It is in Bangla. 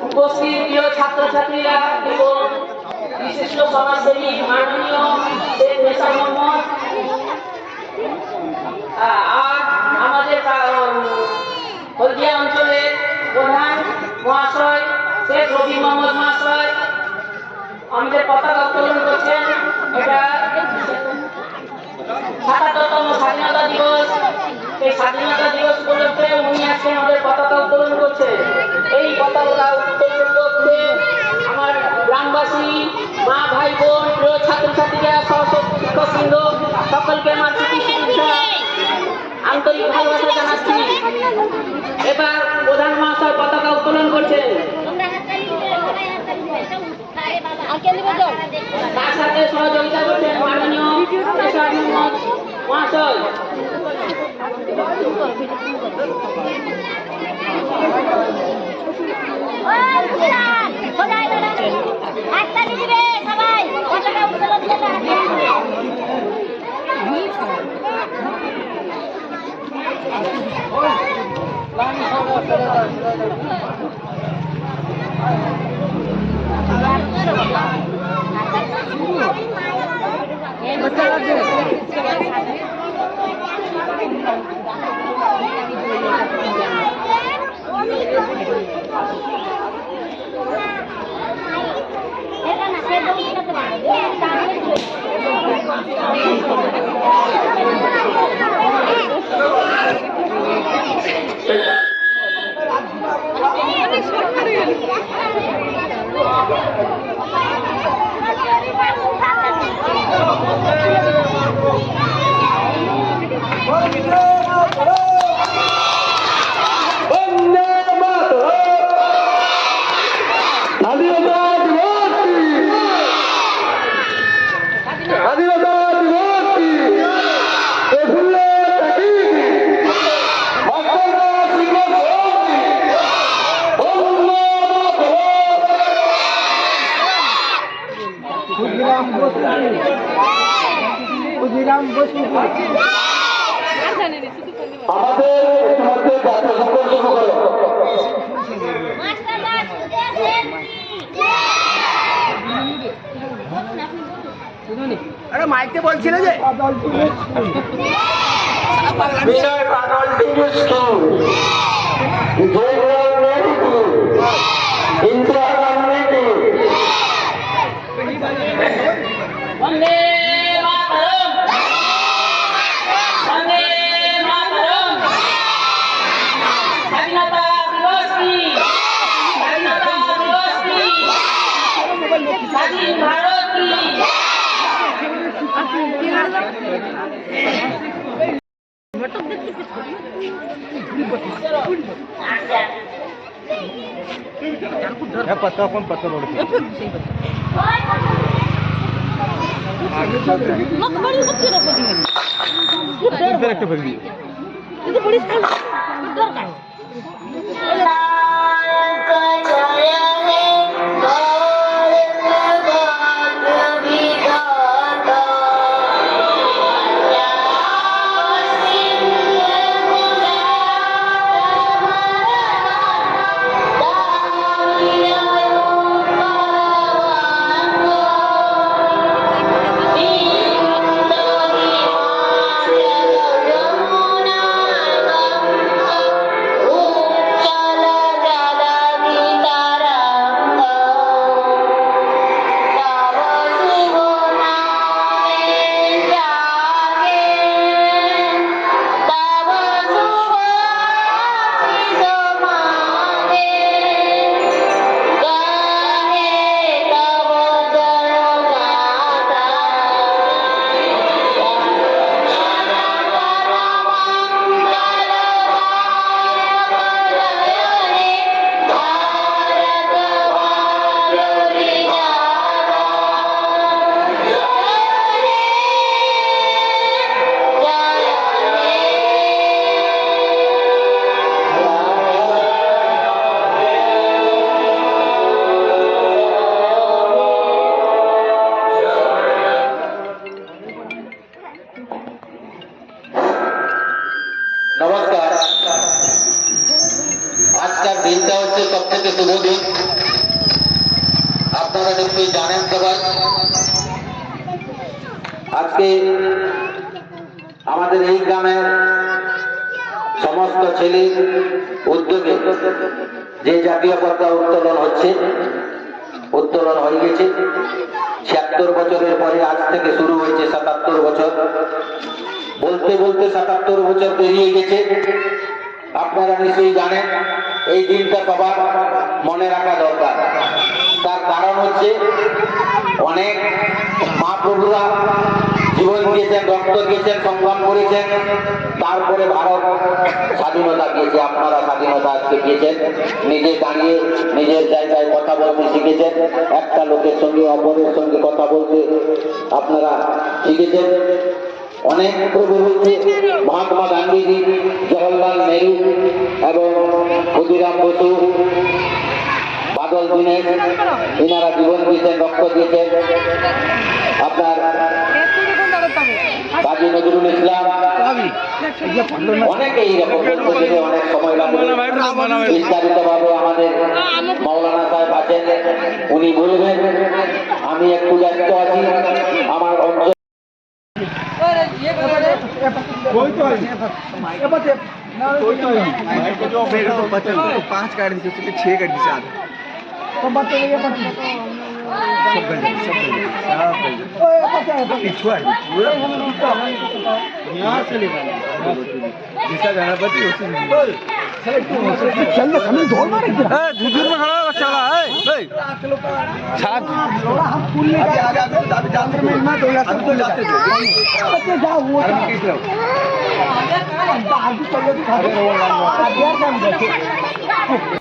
উপস্থিত প্রিয় ছাত্রছাত্রীরা এবং বিশিষ্ট সমাজসেবী মাননীয় শেখ নেশার মোহাম্মদ, আজ আমাদের হলদিয়া অঞ্চলের প্রধান মহাশয় শেখ রবি মোহাম্মদ মহাশয় আমাদের পতাকা উত্তোলন করছেন। এটা ৭৭তম স্বাধীনতা দিবস। এই স্বাধীনতা দিবস উপলক্ষে উনি আজকে আমাদের পতাকা উত্তোলন করছেন। এই পতাকা উত্তোলন করতে আমার গ্রামবাসী, মা ভাই বোন, প্রিয় ছাত্রছাত্রীরা, শিক্ষকবৃন্দ সকলকে আমার প্রীতি শুভেচ্ছা, আন্তরিক ভালোবাসা জানাচ্ছি। এবার প্রধান মহাশয় পতাকা উত্তোলন করছেন। তার সাথে সহযোগিতা করছেন মাননীয় নেশার মোহাম্মদ মহাশয়। আরে মাইকে বলছিল যে বিনয় পাগল টিভি স্কুল জয়লাল নেহরু ইন্দিরা গান্ধী বন্দে মাতরম, বন্দে মাতরম। স্বাধীনতা দিবস কি, স্বাধীনতা দিবস কি, স্বাধীন ভারত কি। पत्ता पण पत्ता একটা ভেঙে नमस्कार। দিনটা হচ্ছে সবথেকে শুভ দিন। আপনারা নিশ্চয়ই জানেন সবাই, আজকে আমাদের এই গ্রামের সমস্ত ছেলের উদ্যোগে যে জাতীয় পতাকা উত্তোলন হয়ে গেছে। ৭৬ বছরের পরে আজ থেকে শুরু হয়েছে ৭৭ বছর। বলতে বলতে ৭৭ বছর পেরিয়ে গেছে। আপনারা নিশ্চয়ই জানেন এই দিনটা সবার মনে রাখা দরকার। তার কারণ হচ্ছে অনেক মা প্রভুরা জীবন দিয়েছেন, রক্ত দিয়েছেন, সংগ্রাম করেছেন, তারপরে ভারত স্বাধীনতা দিয়েছে। আপনারা স্বাধীনতা আজকে পেয়েছেন, নিজে দাঁড়িয়ে নিজের জায়গায় কথা বলতে শিখেছেন, একটা লোকের সঙ্গে অপরের সঙ্গে কথা বলতে আপনারা শিখেছেন। অনেক প্রভু হচ্ছে মহাত্মা গান্ধীজি, জওহরলাল নেহরু এবং ক্ষুদিরাম বসু, বাদল দীনেশ, এনারা জীবন দিয়েছেন, রক্ত দিয়েছেন। আপনার কাজী নজরুল ইসলাম, অনেকে এইরকম অনেক সময় লাগবে। বিস্তারিত ভাবে আমাদের মৌলানা সাহেব আছেন, উনি বলবেন। আমি একটু ব্যস্ত আছি আমার অঞ্চল। पाँच काट दीजिए, 6 काट दीजिए आधा। सब गल पिछुआ यहाँ से जिसका गाना बची उसी चल हमें दौड़ मारे में खड़ा बच्चा छाप हम पुल में जाते में ना तो जाते थे जाओ वो किस लो आगे चल